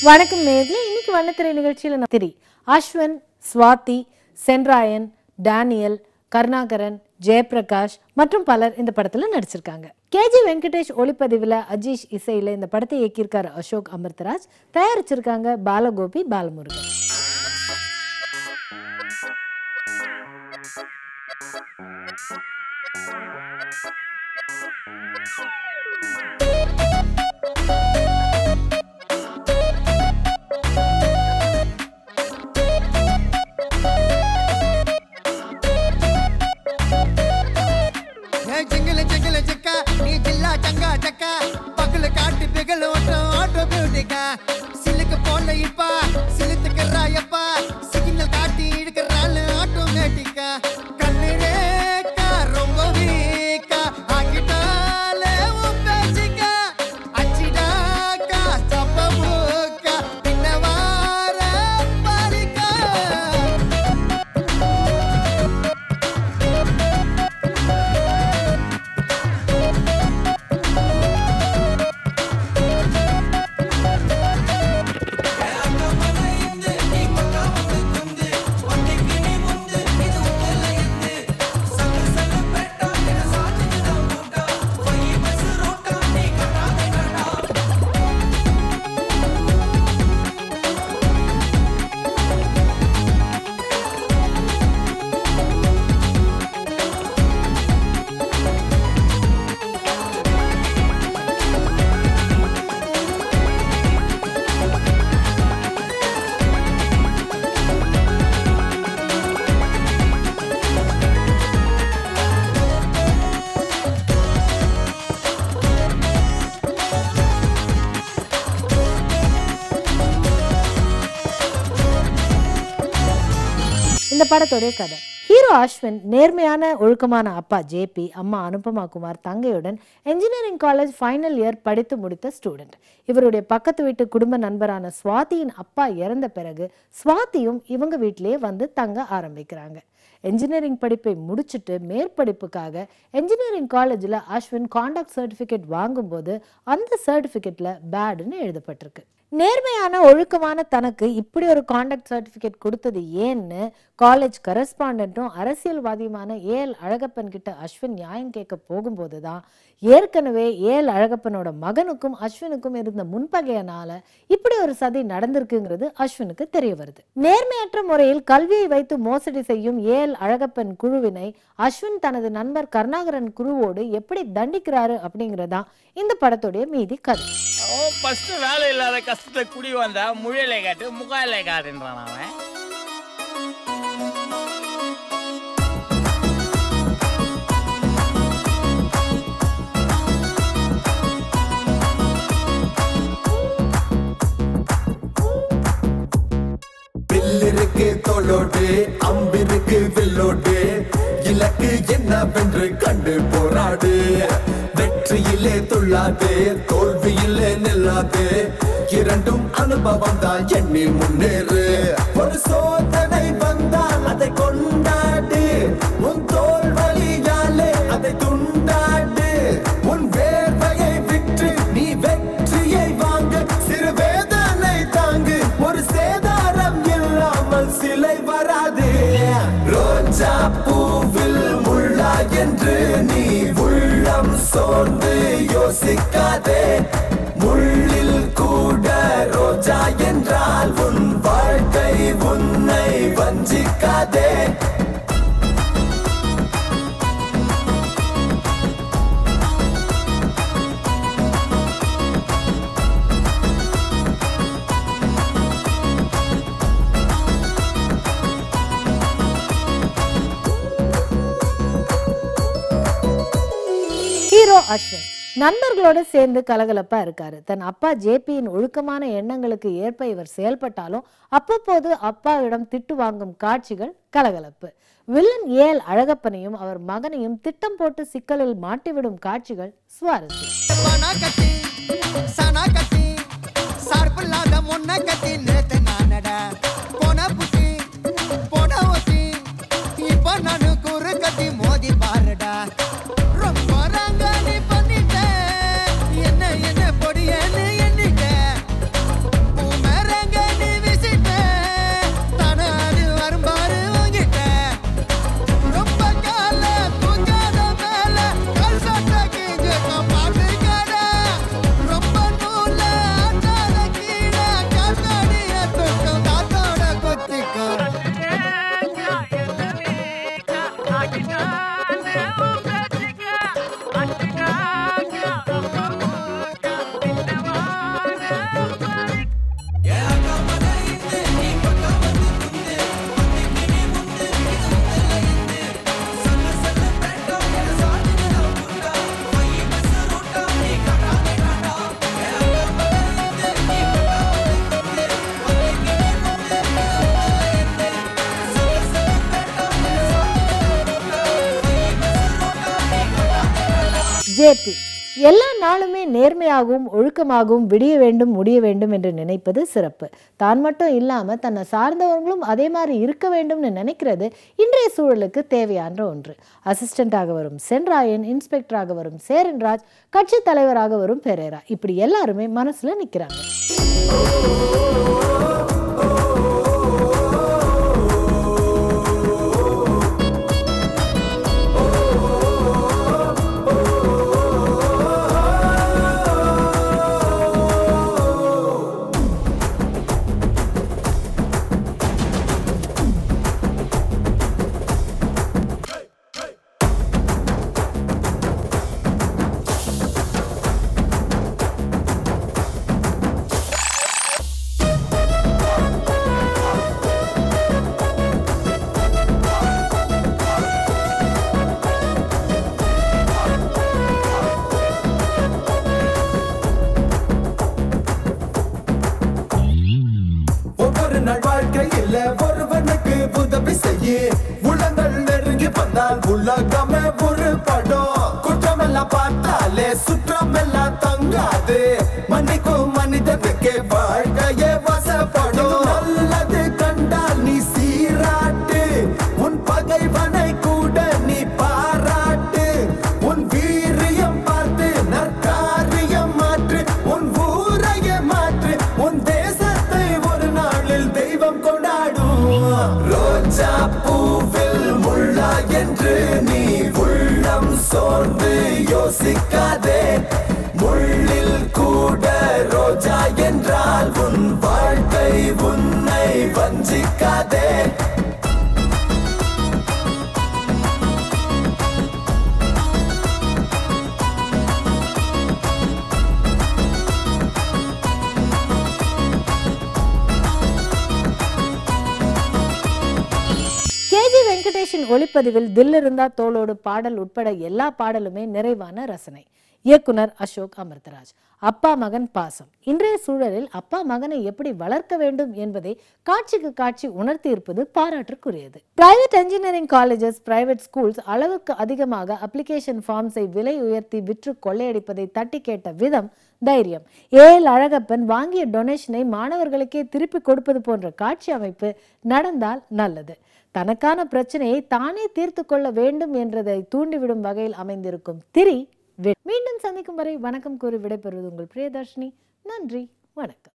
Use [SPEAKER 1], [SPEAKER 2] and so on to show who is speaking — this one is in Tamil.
[SPEAKER 1] வணக்கம் நேயர்களே, இன்னைக்கு வண்ணத்திரை நிகழ்ச்சியில் திரி அஸ்வின், ஸ்வாதி, சென்ராயன், டேனியல், கருணாகரன், ஜெயபிரகாஷ் மற்றும் பலர் இந்த படத்துல நடிச்சிருக்காங்க. கேஜி வெங்கடேஷ் ஒளிப்பதிவில் அஜீஷ் இசையில் இந்த படத்தை இயக்கியிருக்காரு அசோக் அமிர்தராஜ். தயாரிச்சிருக்காங்க பாலகோபி, பாலமுருகன். இந்த படத்தோடைய கதை. ஹீரோ அஸ்வின் நேர்மையான ஒழுக்கமான அப்பா ஜேபி, அம்மா அனுபமா குமார் தங்கையுடன் என்ஜினியரிங் காலேஜ் ஃபைனல் இயர் படித்து முடித்த ஸ்டூடெண்ட். இவருடைய பக்கத்து வீட்டு குடும்ப நண்பரான ஸ்வாதியின் அப்பா இறந்த பிறகு ஸ்வாதியும் இவங்க வீட்டிலேயே வந்து தங்க ஆரம்பிக்கிறாங்க. என்ஜினியரிங் படிப்பை முடிச்சுட்டு மேற்படிப்புக்காக என்ஜினியரிங் காலேஜில் அஸ்வின் காண்டாக்ட் சர்டிஃபிகேட் வாங்கும்போது அந்த சர்டிஃபிகேட்டில் பேடுன்னு எழுதப்பட்டிருக்கு. நேர்மையான ஒழுக்கமான தனக்கு இப்படி ஒரு காண்டாக்ட் சர்டிஃபிகேட் கொடுத்தது ஏன்னு காலேஜ் கரஸ்பாண்டன்ட்டும் அரசியல்வாதியுமான ஏஎல் அழகப்பன் கிட்ட அஸ்வின் நியாயம் கேட்க போகும்போது தான் ஏற்கனவே ஏஎல் அழகப்பனோட மகனுக்கும் அஸ்வினுக்கும் இருந்த முன்பகையனால இப்படி ஒரு சதி நடந்திருக்குங்கிறது அஸ்வினுக்கு தெரிய வருது. நேர்மையற்ற முறையில் கல்வியை வைத்து மோசடி செய்யும் ஏஎல் அழகப்பன் குழுவினை அஸ்வின் தனது நண்பர் கருணாகரன் குழுவோடு எப்படி தண்டிக்கிறாரு அப்படிங்கிறதா இந்த படத்துடைய மீதி கதை.
[SPEAKER 2] ஃபர்ஸ்ட் வேலை இல்லாத கஷ்டத்தை குடி வந்தா முழியலை காட்டு முகாலை காட்டுன்றான் அவன்.
[SPEAKER 3] பில்லிருக்கு தோளோடு, அம்பிருக்கு வில்லோடு, இலக்கு என்னவென்று கண்டு போராடு. வெற்றியிலே துள்ளாதே, தோல்வியிலே நில்லாதே, இரண்டும் அனுபவம் தான் எண்ணி முன்னேறு. ஒரு சோதனை வந்தால் அதை கொண்டாடு, உன் தோல் வலியாலே அதை துண்டாடு. உன் வேர்வையை விற்று நீ வெற்றியை வாங்கு, சிறு வேதனை தாங்கு, ஒரு சேதாரம் இல்லாமல் சிலை வராது. ரோஜா பூவில் முள்ளா என்று நீ உள்ளம் சோர்ந்து யோசிக்காதே, முள்ளில் கூட ரோஜா என்றால் உன் வாழ்க்கை உன்னை வஞ்சிக்காதே.
[SPEAKER 1] ஹீரோ அஸ்வின் நண்பர்களோடு சேர்ந்து கலகலப்பா இருக்காரு. தன் அப்பா ஜேபியின் ஒழுக்கமான எண்ணங்களுக்கு ஏற்ப இவர் செயல்பட்டாலும் அப்பப்போது அப்பாவிடம் திட்டு வாங்கும் காட்சிகள் கலகலப்பு. வில்லன் ஏஎல் அழகப்பனையும் அவர் மகனையும் திட்டம் போட்டு சிக்கலில் மாட்டிவிடும் காட்சிகள் சுவாரஸ்யம்.
[SPEAKER 4] என்ன என்ன பொடியன்னு எண்ணிக்க
[SPEAKER 1] ஜேபி எல்லா நாளுமே நேர்மையாகவும் ஒழுக்கமாகவும் விடிய வேண்டும் முடிய வேண்டும் என்று நினைப்பது சிறப்பு. தான் மட்டும் இல்லாமல் தன்னை சார்ந்தவர்களும் அதே மாதிரி இருக்க வேண்டும்னு நினைக்கிறது இன்றைய சூழலுக்கு தேவையான ஒன்று. அசிஸ்டண்டாக வரும் சென்ராயன், இன்ஸ்பெக்டராக வரும் சேரன்ராஜ், கட்சி தலைவராக வரும் பெரேரா, இப்படி எல்லாருமே மனசுல நிற்கிறாங்க.
[SPEAKER 3] வாழ்க்கையில் ஒருவனுக்கு உதவி செய்ய உள்ளங்கள் நெருங்கி வந்தால் உலகமே ஒரு படம். குற்றமெல்லாம் பார்த்தாலே சுற்றமெல்லாம் தங்காது. மன்னிக்கும் மனிதனுக்கு வாழ்க்கையே வசப்படும். நல்லது கண்டால் நீ சீராட்டு, உன் பகைவனை கூட நீ பாராட்டு. உன் வீரியம் பார்த்து நற்காரியம் மாற்று, உன் ஊரையே மாற்று, உன் தேசத்தை ஒரு நாளில் தெய்வம் கொண்டாடும். ரோஜா பூவில் முள்ளா என்று நீ உள்ளம் சோர்ந்து யோசிக்காதே. முள்ளில் கூட ரோஜா என்றால் உன் வாழ்க்கை உன்னை வஞ்சிக்காதே.
[SPEAKER 1] கேஜி வெங்கடேஷின் ஒளிப்பதிவில் தில்லிருந்தா தோளோடு பாடல் உட்பட எல்லா பாடலுமே நிறைவான ரசனை. இயக்குனர் அசோக் அமிர்தராஜ். அப்பா மகன் பாசம். இன்றைய சூழலில் அப்பா மகனை எப்படி வளர்க்க வேண்டும் என்பதை காட்சிக்கு காட்சி உணர்த்தி இருப்பது பாராட்டுக்குரியது. Private engineering colleges, private schools அளவுக்கு அதிகமாக அப்ளிகேஷன் ஃபார்ம்ஸை விலை உயர்த்தி விற்று கொள்ளையடிப்பதை தட்டி கேட்ட விதம் தைரியம். ஏஎல் அழகப்பன் வாங்கிய டொனேஷனை மாணவர்களுக்கே திருப்பி கொடுப்பது போன்ற காட்சி அமைப்பு நடந்தால் நல்லது. தனக்கான பிரச்சனையை தானே தீர்த்து கொள்ள வேண்டும் என்றதை தூண்டிவிடும் வகையில் அமைந்திருக்கும் திரி. மீண்டும் சந்திக்கும் வரை வணக்கம் கூறி விடைபெறுவது உங்கள் பிரியதர்ஷினி. நன்றி, வணக்கம்.